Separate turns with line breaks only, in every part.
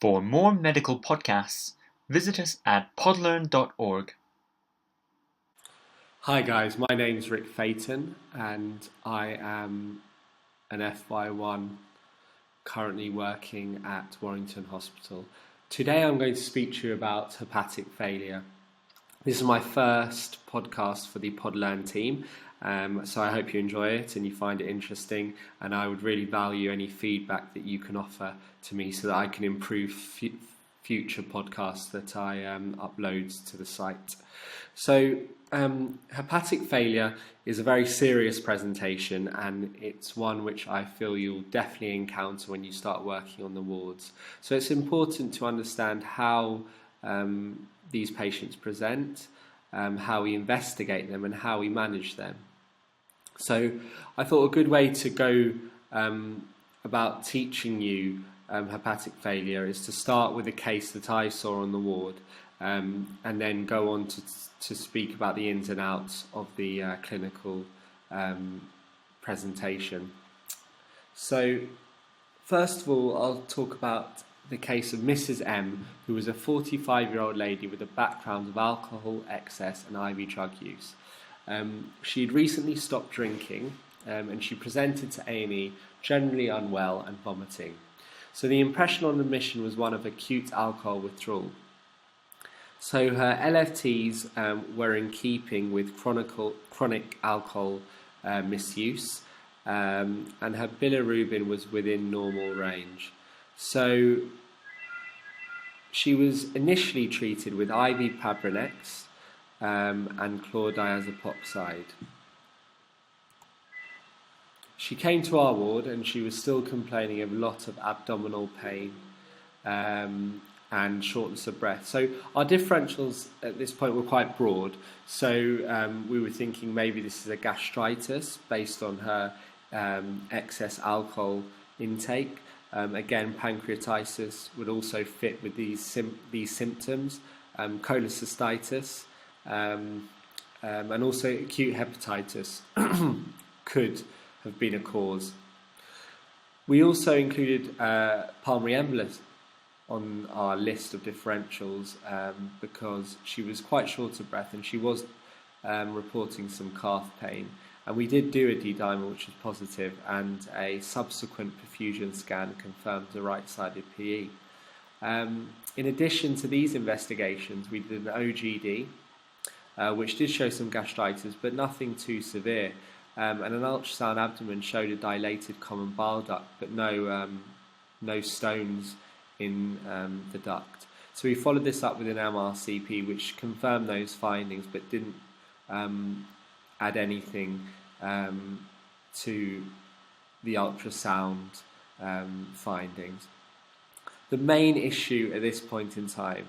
For more medical podcasts, visit us at podlearn.org.
Hi guys, my name's Rick Phaeton and I am an FY1 currently working at Warrington Hospital. Today I'm going to speak to you about hepatic failure. This is my first podcast for the PodLearn team, so I hope you enjoy it and you find it interesting, and I would really value any feedback that you can offer to me so that I can improve future podcasts that I upload to the site. So hepatic failure is a very serious presentation, and it's one which I feel you'll definitely encounter when you start working on the wards. So it's important to understand how these patients present, how we investigate them and how we manage them. So I thought a good way to go about teaching you hepatic failure is to start with a case that I saw on the ward, and then go on to speak about the ins and outs of the clinical presentation. So first of all, I'll talk about the case of Mrs. M, who was a 45-year-old lady with a background of alcohol excess and IV drug use. She had recently stopped drinking, and she presented to A&E generally unwell and vomiting. So the impression on admission was one of acute alcohol withdrawal. So her LFTs were in keeping with chronic alcohol misuse, and her bilirubin was within normal range. So she was initially treated with IV Pabrinex and chlordiazepoxide. She came to our ward and she was still complaining of a lot of abdominal pain and shortness of breath. So our differentials at this point were quite broad. So we were thinking maybe this is a gastritis based on her excess alcohol intake. Again, pancreatitis would also fit with these symptoms, cholecystitis, and also acute hepatitis could have been a cause. We also included pulmonary embolus on our list of differentials because she was quite short of breath and she was reporting some calf pain. And we did do a D-dimer which was positive, and a subsequent perfusion scan confirmed a right-sided PE. In addition to these investigations, we did an OGD, which did show some gastritis, but nothing too severe. And an ultrasound abdomen showed a dilated common bile duct, but no stones in the duct. So we followed this up with an MRCP, which confirmed those findings, but didn't add anything to the ultrasound findings. The main issue at this point in time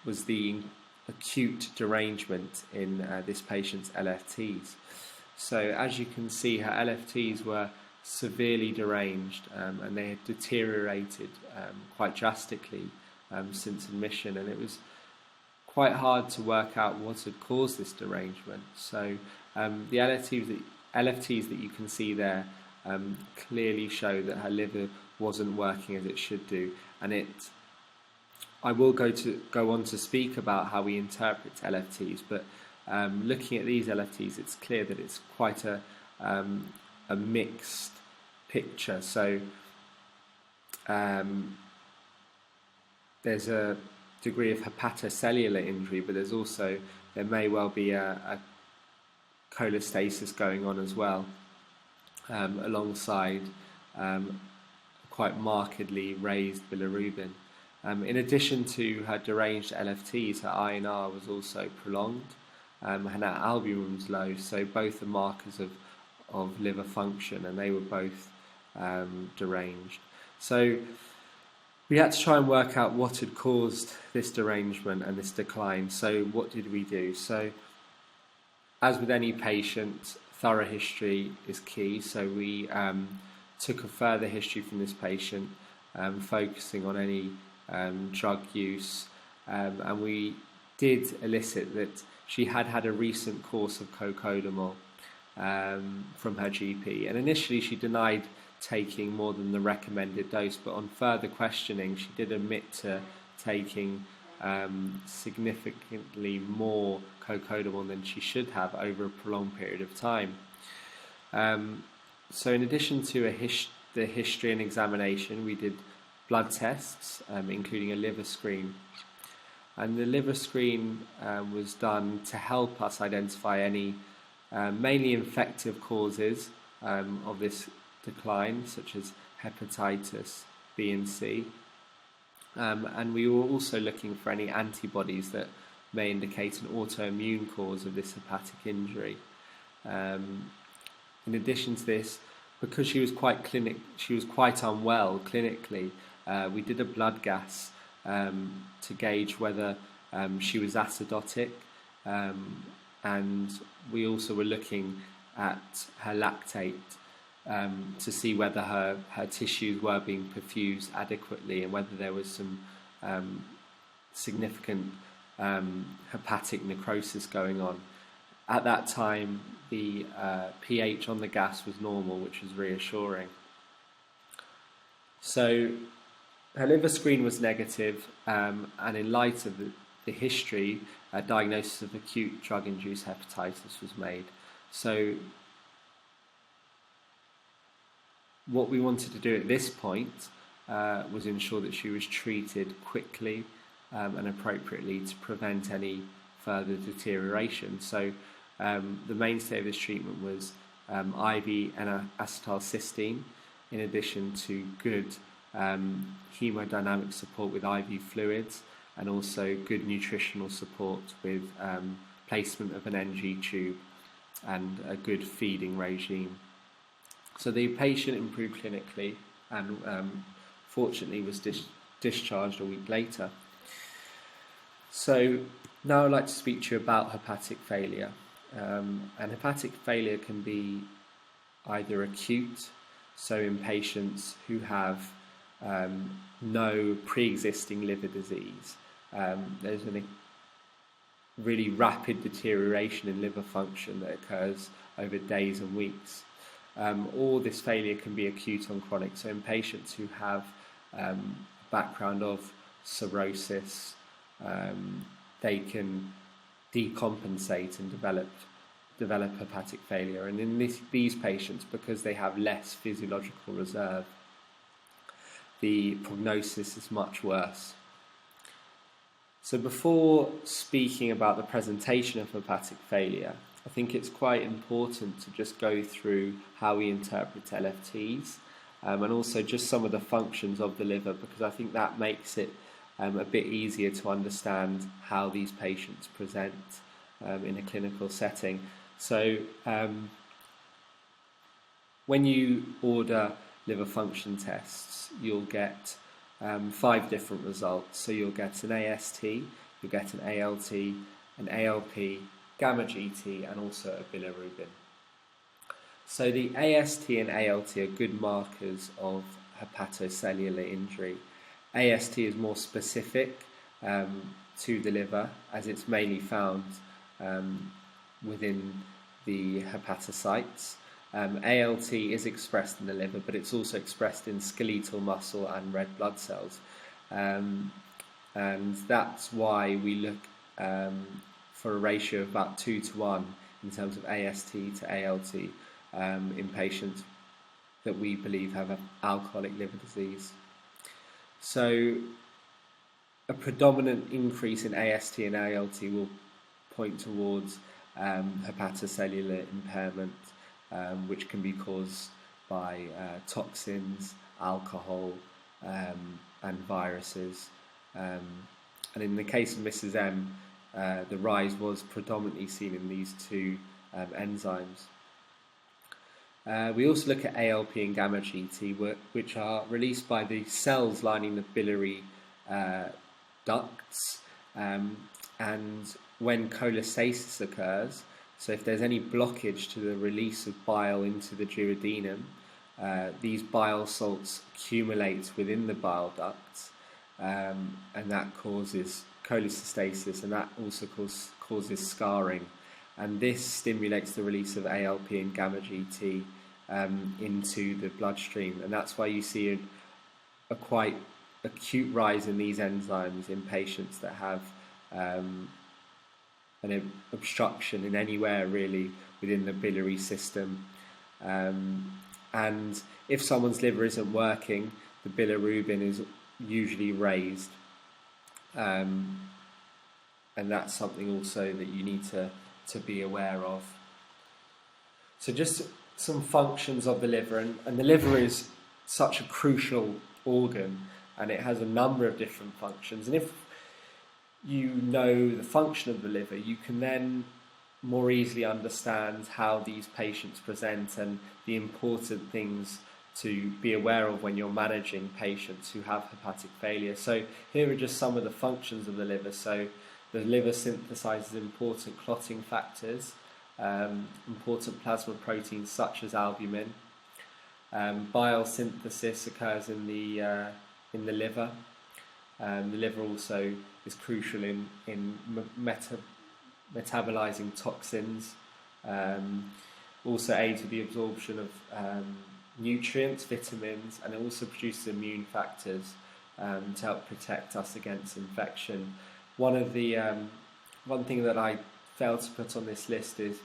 was the acute derangement in this patient's LFTs. So as you can see, her LFTs were severely deranged, and they had deteriorated quite drastically since admission, and it was quite hard to work out what had caused this derangement. So the LFTs that you can see there clearly show that her liver wasn't working as it should do, and I will go on to speak about how we interpret LFTs, but looking at these LFTs, it's clear that it's quite a mixed picture. So there's a degree of hepatocellular injury, but there may well be a cholestasis going on as well, alongside quite markedly raised bilirubin. In addition to her deranged LFTs, her INR was also prolonged, and her albumin was low, so both are markers of liver function, and they were both deranged. So we had to try and work out what had caused this derangement and this decline. So what did we do? So as with any patient, thorough history is key. So we took a further history from this patient, focusing on any drug use, and we did elicit that she had had a recent course of cocodamol from her GP, and initially she denied taking more than the recommended dose, but on further questioning she did admit to taking significantly more cocodamol than she should have over a prolonged period of time. So in addition to the history and examination, we did blood tests, including a liver screen. And the liver screen was done to help us identify any mainly infective causes of this decline, such as hepatitis B and C. And we were also looking for any antibodies that may indicate an autoimmune cause of this hepatic injury. In addition to this, because she was quite unwell clinically, we did a blood gas to gauge whether she was acidotic, and we also were looking at her lactate to see whether her tissues were being perfused adequately and whether there was some significant hepatic necrosis going on. At that time, the pH on the gas was normal, which was reassuring. So her liver screen was negative, and in light of the history, a diagnosis of acute drug-induced hepatitis was made. So what we wanted to do at this point was ensure that she was treated quickly and appropriately to prevent any further deterioration. So the mainstay of this treatment was IV and acetylcysteine, in addition to good hemodynamic support with IV fluids, and also good nutritional support with placement of an NG tube and a good feeding regime. So the patient improved clinically and fortunately was discharged a week later. So now I'd like to speak to you about hepatic failure. And hepatic failure can be either acute, so in patients who have no pre-existing liver disease, there's a really rapid deterioration in liver function that occurs over days and weeks. Or this failure can be acute on chronic, so in patients who have a background of cirrhosis, they can decompensate and develop hepatic failure. And in these patients, because they have less physiological reserve, the prognosis is much worse. So before speaking about the presentation of hepatic failure, I think it's quite important to just go through how we interpret LFTs and also just some of the functions of the liver, because I think that makes it a bit easier to understand how these patients present in a clinical setting. So when you order liver function tests, you'll get 5 different results. So you'll get an AST, you'll get an ALT, an ALP, gamma GT, and also a bilirubin. So the AST and ALT are good markers of hepatocellular injury. AST is more specific to the liver, as it's mainly found within the hepatocytes. ALT is expressed in the liver, but it's also expressed in skeletal muscle and red blood cells. And that's why we look for a ratio of about 2 to 1 in terms of AST to ALT in patients that we believe have an alcoholic liver disease. So a predominant increase in AST and ALT will point towards hepatocellular impairment, which can be caused by toxins, alcohol, and viruses. And in the case of Mrs. M, the rise was predominantly seen in these 2 enzymes. We also look at ALP and gamma GT, which are released by the cells lining the biliary ducts, and when cholestasis occurs, so if there's any blockage to the release of bile into the duodenum, these bile salts accumulate within the bile ducts, and that causes cholecystasis, and that also causes scarring. And this stimulates the release of ALP and gamma GT, into the bloodstream, and that's why you see a quite acute rise in these enzymes in patients that have an obstruction in anywhere really within the biliary system. And if someone's liver isn't working, the bilirubin is usually raised. And that's something also that you need to be aware of. So just some functions of the liver, and the liver is such a crucial organ, and it has a number of different functions. And if you know the function of the liver, you can then more easily understand how these patients present and the important things to be aware of when you're managing patients who have hepatic failure. So here are just some of the functions of the liver. So the liver synthesizes important clotting factors, important plasma proteins such as albumin. Bile synthesis occurs in the liver. The liver also is crucial in metabolizing toxins. Also aids with the absorption of nutrients, vitamins, and it also produces immune factors to help protect us against infection. One thing that I failed to put on this list is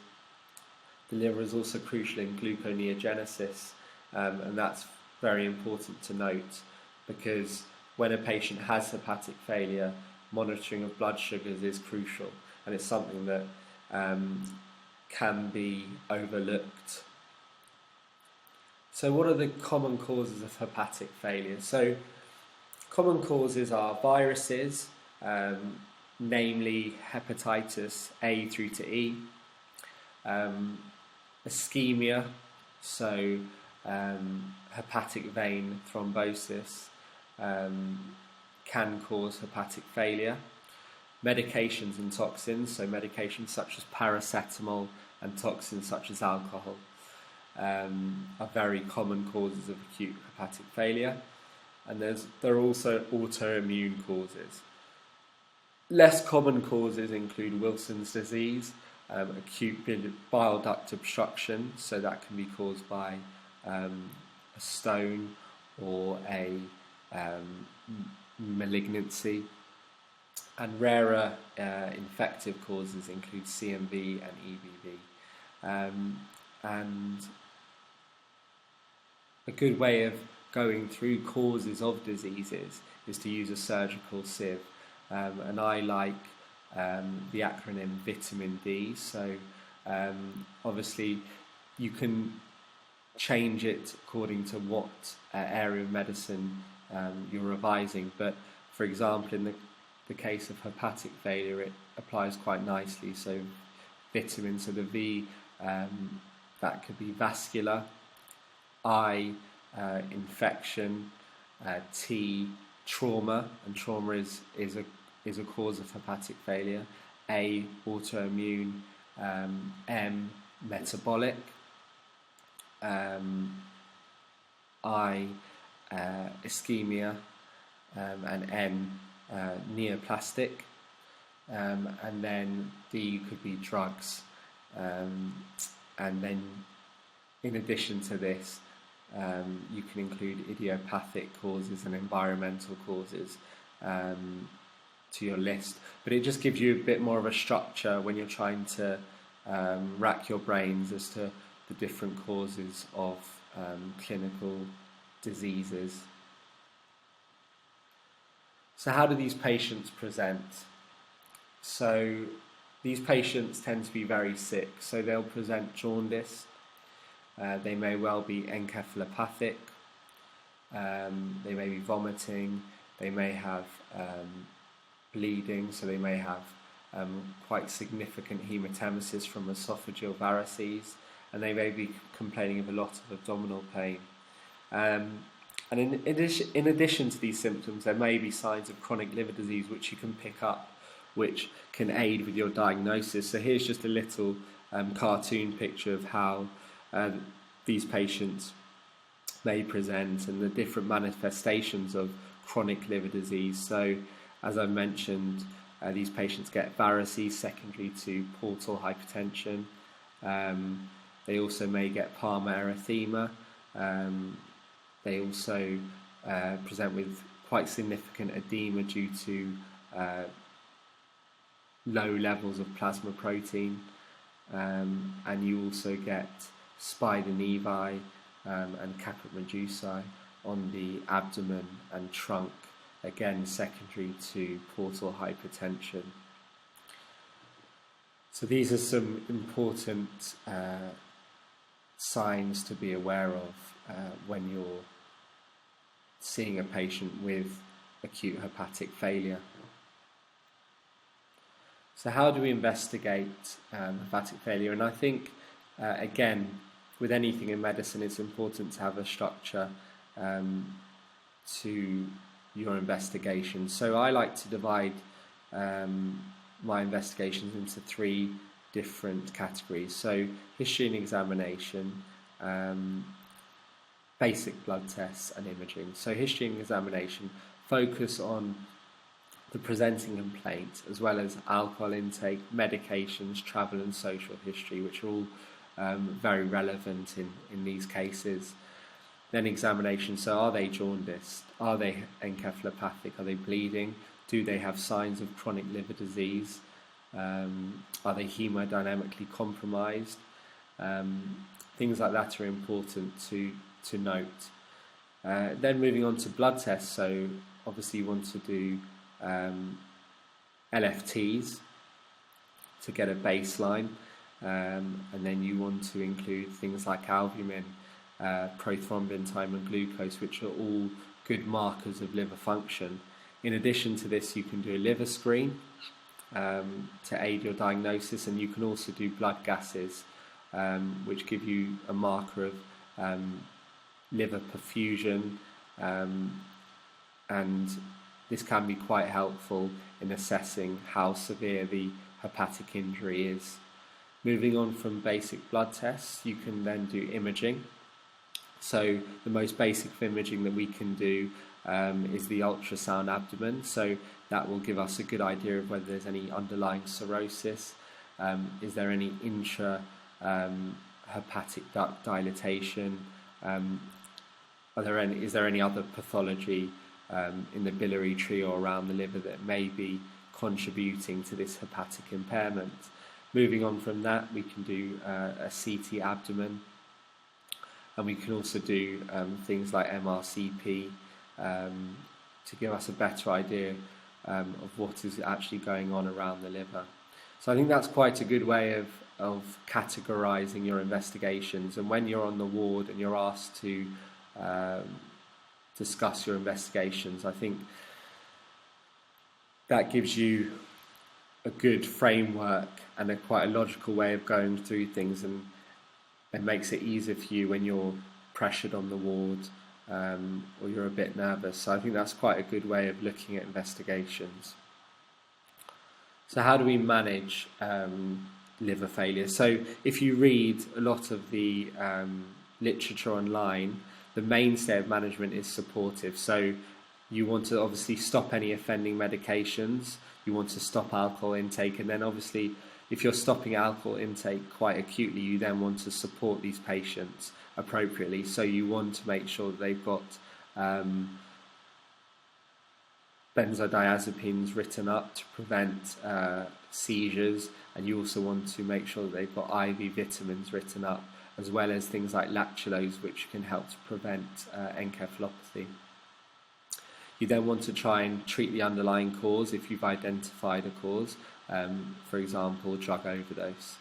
the liver is also crucial in gluconeogenesis, and that's very important to note, because when a patient has hepatic failure, monitoring of blood sugars is crucial, and it's something that can be overlooked. So what are the common causes of hepatic failure? So common causes are viruses, namely hepatitis A through to E, ischemia, so hepatic vein thrombosis can cause hepatic failure. Medications and toxins, so medications such as paracetamol and toxins such as alcohol are very common causes of acute hepatic failure. And there are also autoimmune causes. Less common causes include Wilson's disease, acute bile duct obstruction, so that can be caused by a stone or a malignancy. And rarer infective causes include CMV and EBV. And a good way of going through causes of diseases is to use a surgical sieve. And I like the acronym vitamin D. So obviously you can change it according to what area of medicine you're revising. But for example, in the case of hepatic failure, it applies quite nicely. So vitamin, so the V, that could be vascular, I, infection, T, trauma, and trauma is a cause of hepatic failure, A, autoimmune, M, metabolic, I, ischemia, and N, neoplastic, and then D could be drugs, and then in addition to this, you can include idiopathic causes and environmental causes to your list, but it just gives you a bit more of a structure when you're trying to rack your brains as to the different causes of clinical diseases. So how do these patients present? So these patients tend to be very sick, so they'll present jaundice, they may well be encephalopathic, they may be vomiting, they may have bleeding, so they may have quite significant hematemesis from esophageal varices, and they may be complaining of a lot of abdominal pain. And in addition to these symptoms, there may be signs of chronic liver disease which you can pick up, which can aid with your diagnosis. So here's just a little cartoon picture of how these patients may present and the different manifestations of chronic liver disease. So as I mentioned, these patients get varices secondary to portal hypertension. They also may get palmar erythema. They also present with quite significant edema due to low levels of plasma protein, and you also get spider nevi and caput medusae on the abdomen and trunk, again secondary to portal hypertension. So these are some important signs to be aware of when you're seeing a patient with acute hepatic failure. So how do we investigate hepatic failure? And I think, again, with anything in medicine, it's important to have a structure to your investigation. So I like to divide my investigations into 3 different categories. So history and examination, basic blood tests and imaging. So history and examination focus on the presenting complaint, as well as alcohol intake, medications, travel and social history, which are all very relevant in these cases. Then examination, so are they jaundiced? Are they encephalopathic? Are they bleeding? Do they have signs of chronic liver disease? Are they hemodynamically compromised? Things like that are important to note. Then moving on to blood tests, so obviously you want to do LFTs to get a baseline, and then you want to include things like albumin, prothrombin time and glucose, which are all good markers of liver function. In addition to this, you can do a liver screen to aid your diagnosis, and you can also do blood gases, which give you a marker of liver perfusion, and this can be quite helpful in assessing how severe the hepatic injury is. Moving on from basic blood tests, you can then do imaging. So the most basic imaging that we can do is the ultrasound abdomen. So that will give us a good idea of whether there's any underlying cirrhosis, is there any hepatic duct dilatation, is there any other pathology in the biliary tree or around the liver that may be contributing to this hepatic impairment. Moving on from that, we can do a CT abdomen, and we can also do things like MRCP to give us a better idea of what is actually going on around the liver. So I think that's quite a good way of categorizing your investigations, and when you're on the ward and you're asked to discuss your investigations, I think that gives you a good framework and quite a logical way of going through things, and it makes it easier for you when you're pressured on the ward or you're a bit nervous. So I think that's quite a good way of looking at investigations. So how do we manage liver failure? So if you read a lot of the literature online, the mainstay of management is supportive. So you want to obviously stop any offending medications, you want to stop alcohol intake, and then obviously if you're stopping alcohol intake quite acutely, you then want to support these patients appropriately. So you want to make sure that they've got benzodiazepines written up to prevent seizures, and you also want to make sure that they've got IV vitamins written up, as well as things like lactulose, which can help to prevent encephalopathy. You then want to try and treat the underlying cause if you've identified a cause, for example, drug overdose.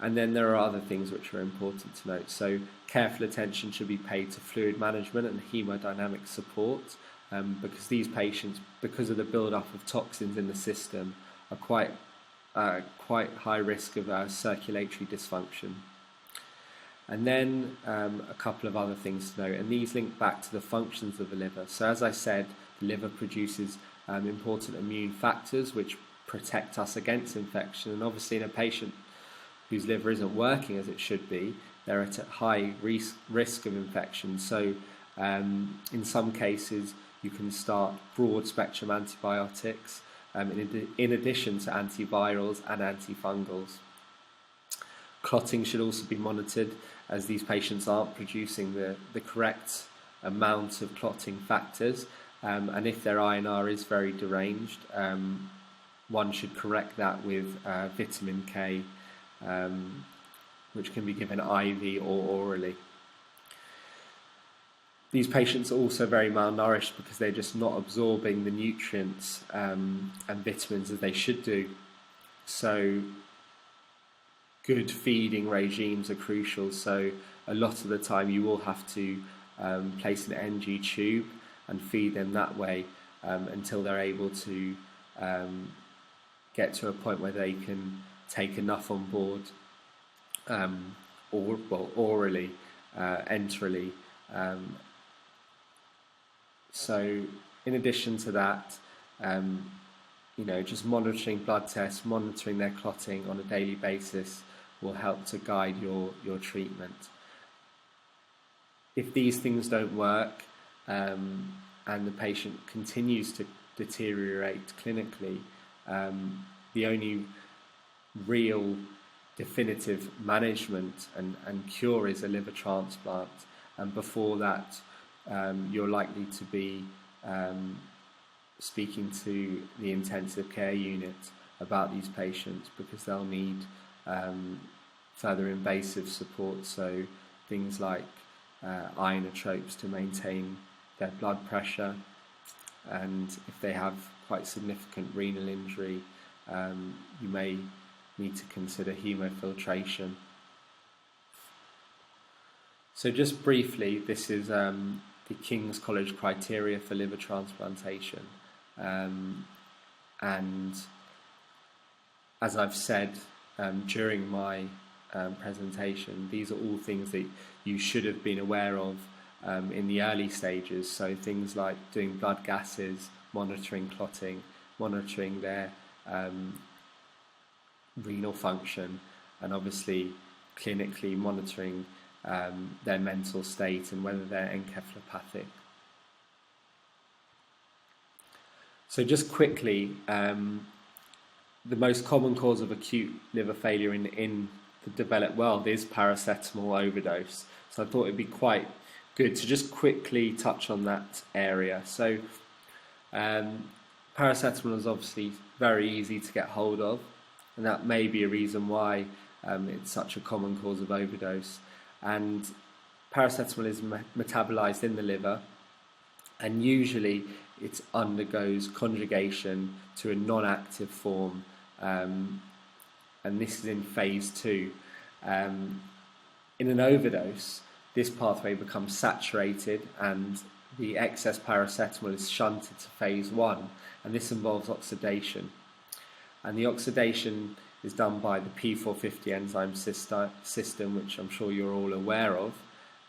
And then there are other things which are important to note. So careful attention should be paid to fluid management and hemodynamic support, because these patients, because of the build-up of toxins in the system, are quite high risk of circulatory dysfunction. And then a couple of other things to note, and these link back to the functions of the liver. So as I said, the liver produces important immune factors which protect us against infection, and obviously in a patient whose liver isn't working as it should be, they're at a high risk of infection. So in some cases you can start broad spectrum antibiotics in addition to antivirals and antifungals. Clotting should also be monitored, as these patients aren't producing the correct amount of clotting factors, and if their INR is very deranged, one should correct that with vitamin K, which can be given IV or orally. These patients are also very malnourished because they're just not absorbing the nutrients and vitamins as they should do. So good feeding regimes are crucial. So a lot of the time you will have to place an NG tube and feed them that way until they're able to get to a point where they can take enough on board, orally, enterally. So in addition to that, just monitoring blood tests, monitoring their clotting on a daily basis will help to guide your treatment. If these things don't work and the patient continues to deteriorate clinically, the only real definitive management and cure is a liver transplant, and before that you're likely to be speaking to the intensive care unit about these patients, because they'll need further invasive support, so things like inotropes to maintain their blood pressure, and if they have quite significant renal injury, you may need to consider hemofiltration. So just briefly, this is the King's College criteria for liver transplantation, and as I've said during my presentation, these are all things that you should have been aware of in the early stages. So things like doing blood gases, monitoring clotting, monitoring their renal function, and obviously clinically monitoring their mental state and whether they're encephalopathic. So just quickly, the most common cause of acute liver failure in the developed world is paracetamol overdose. So I thought it'd be quite good to just quickly touch on that area. So paracetamol is obviously very easy to get hold of, and that may be a reason why it's such a common cause of overdose. And paracetamol is metabolized in the liver, and usually it undergoes conjugation to a non-active form, and this is in phase 2. In an overdose, this pathway becomes saturated and the excess paracetamol is shunted to phase 1, and this involves oxidation. And the oxidation is done by the P450 enzyme system, which I'm sure you're all aware of,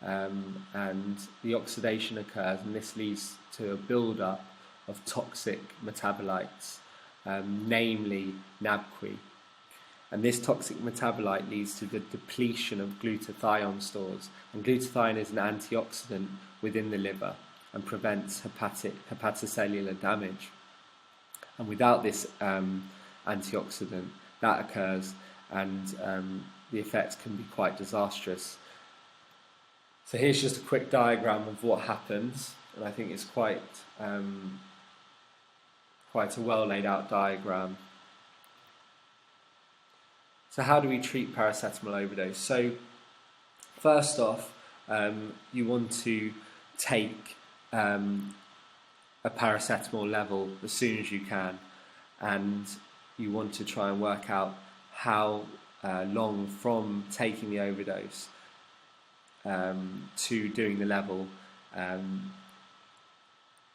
and the oxidation occurs, and this leads to a build-up of toxic metabolites, namely NABQI. And this toxic metabolite leads to the depletion of glutathione stores, and glutathione is an antioxidant within the liver and prevents hepatocellular damage. And without this antioxidant, that occurs, and the effects can be quite disastrous. So here's just a quick diagram of what happens, and I think it's quite a well laid out diagram. So how do we treat paracetamol overdose? So first off, you want to take a paracetamol level as soon as you can, and you want to try and work out how long from taking the overdose to doing the level, and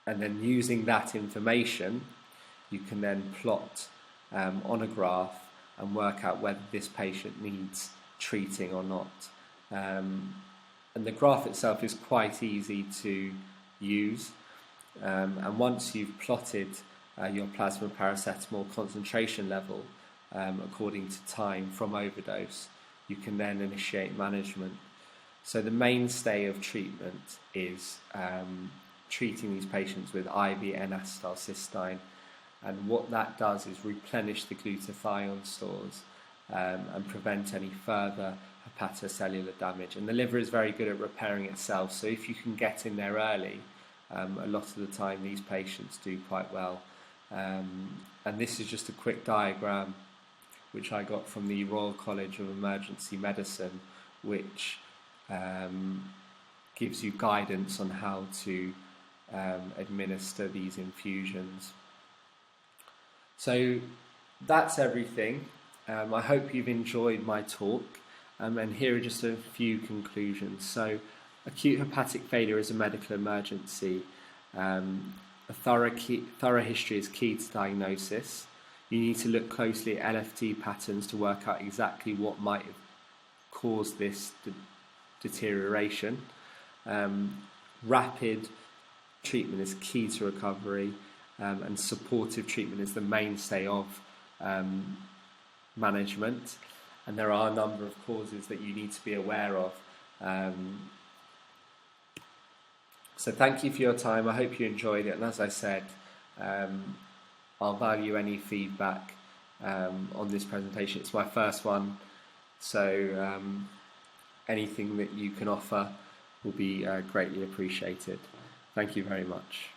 then using that information you can then plot on a graph and work out whether this patient needs treating or not. And the graph itself is quite easy to use, and once you've plotted your plasma paracetamol concentration level according to time from overdose, you can then initiate management. So the mainstay of treatment is treating these patients with IV N-acetylcysteine, and what that does is replenish the glutathione stores and prevent any further hepatocellular damage. And the liver is very good at repairing itself, so if you can get in there early, a lot of the time these patients do quite well. And this is just a quick diagram which I got from the Royal College of Emergency Medicine, which gives you guidance on how to administer these infusions. So that's everything. I hope you've enjoyed my talk, and here are just a few conclusions. So acute hepatic failure is a medical emergency. A thorough history is key to diagnosis. You need to look closely at LFT patterns to work out exactly what might have caused this deterioration. Rapid treatment is key to recovery, and supportive treatment is the mainstay of management. And there are a number of causes that you need to be aware of. So thank you for your time. I hope you enjoyed it. And as I said, I'll value any feedback on this presentation. It's my first one, so anything that you can offer will be greatly appreciated. Thank you very much.